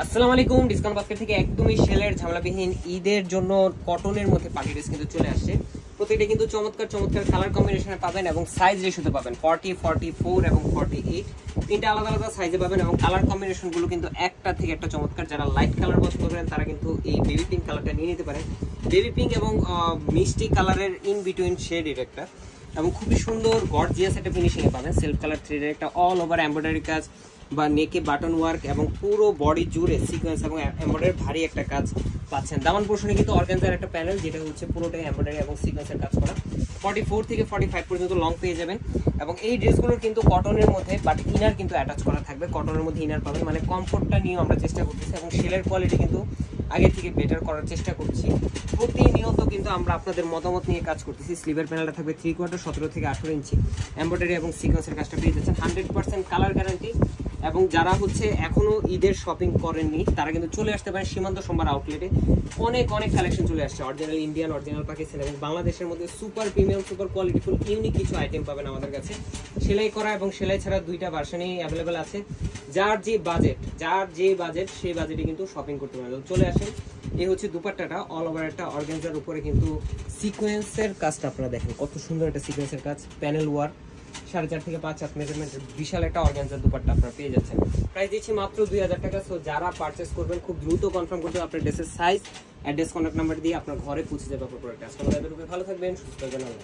আসসালামু আলাইকুম। Discount basket থেকে একদমই সেলের ঝামেলাবিহীন ঈদের জন্য কটনের মধ্যে পার্টি ড্রেস কিন্তু চলে আসছে। প্রত্যেকটা কিন্তু চমৎকার চমৎকার কালার কম্বিনেশনে পাবেন এবং সাইজ রেশিওতে পাবেন 40, 44 এবং 48। তিনটা আলাদা আলাদা সাইজে পাবেন এবং কালার কম্বিনেশন গুলো কিন্তু একটা থেকে একটা চমৎকার। যারা লাইট কালার পছন্দ করেন তারা কিন্তু এই বেবি পিঙ্ক কালারটা নিয়ে নিতে পারেন। বেবি পিঙ্ক এবং মিষ্টি কালারের ইন বিটুইন শেড এটা একটা, এবং খুবই সুন্দর গর্জিয়াস একটা ফিনিশিং এ পাবেন। সেলফ কালার থ্রেডের একটা অল ওভার এমব্রয়ডারি কাজ বা নেকে বাটন ওয়ার্ক এবং পুরো বডি জুড়ে সিকোয়েন্স এবং এমব্রয়ডারি ভারী একটা কাজ পাচ্ছেন। দামান পোর্শনে কিন্তু অর্গানজার একটা প্যানেল, যেটা হচ্ছে পুরোটাই এমব্রয়ডারি এবং সিকোয়েন্সের কাজ করা। 44 থেকে 45 পর্যন্ত লং পেয়ে যাবেন এবং এই ড্রেসগুলোর কিন্তু কটনের মধ্যে, বাট ইনার কিন্তু অ্যাটাচ করা থাকবে। কটনের মধ্যে ইনার পাবেন, মানে কমফোর্টটা নিয়েও আমরা চেষ্টা করতেছি এবং সেলের কোয়ালিটি কিন্তু আগের থেকে বেটার করার চেষ্টা করছি। প্রতিনিয়ত কিন্তু আমরা আপনাদের মতামত নিয়ে কাজ করতেছি। স্লিভের প্যানেলটা থাকবে 3/4 17 থেকে 18 ইঞ্চি এমব্রয়ডারি এবং সিকোয়েন্সের কাজটা পেয়ে যাচ্ছেন। 100% কালার গ্যারান্টি। এবং যারা হচ্ছে এখনো ঈদের শপিং করেননি তারা কিন্তু চলে আসতে পারেন সীমান্ত সোমবার আউটলেটে। অনেক অনেক কালেকশন চলে আসছে, অরিজিনাল ইন্ডিয়ান, অরিজিনাল পাকিস্তান এবং বাংলাদেশের মধ্যে সুপার প্রিমিয়াম, সুপার কোয়ালিটিফুল ইউনিক কিছু আইটেম পাবেন আমাদের কাছে। সেলাই করা এবং সেলাই ছাড়া দুইটা ভার্সনই অ্যাভেলেবেল আছে। যার যে বাজেট সেই বাজেটে কিন্তু শপিং করতে পারেন। চলে আসেন। এই হচ্ছে দুপাট্টাটা, অল ওভার একটা অর্গানজার উপরে কিন্তু সিকোয়েন্সের কাজটা আপনারা দেখেন কত সুন্দর একটা সিকোয়েন্সের কাজ, প্যানেল ওয়ার্ক, 4.5 থেকে 5 হাত মেজারমেন্টের বিশাল একটা অর্গানজার দুপাট্টা আপনারা পেয়ে যাচ্ছেন। প্রাইস দিচ্ছি মাত্র 2000 টাকা। সো যারা পারচেস করবেন খুব দ্রুত কনফার্ম করতে হবে আপনার ড্রেসের সাইজ, অ্যাড্রেস, কন্ট্যাক্ট নাম্বার দিয়ে আপনার ঘরে পৌঁছে যাবে আপনার প্রোডাক্ট। আজকে আমাদের ভালো থাকবেন, সুস্থ থাকবেন।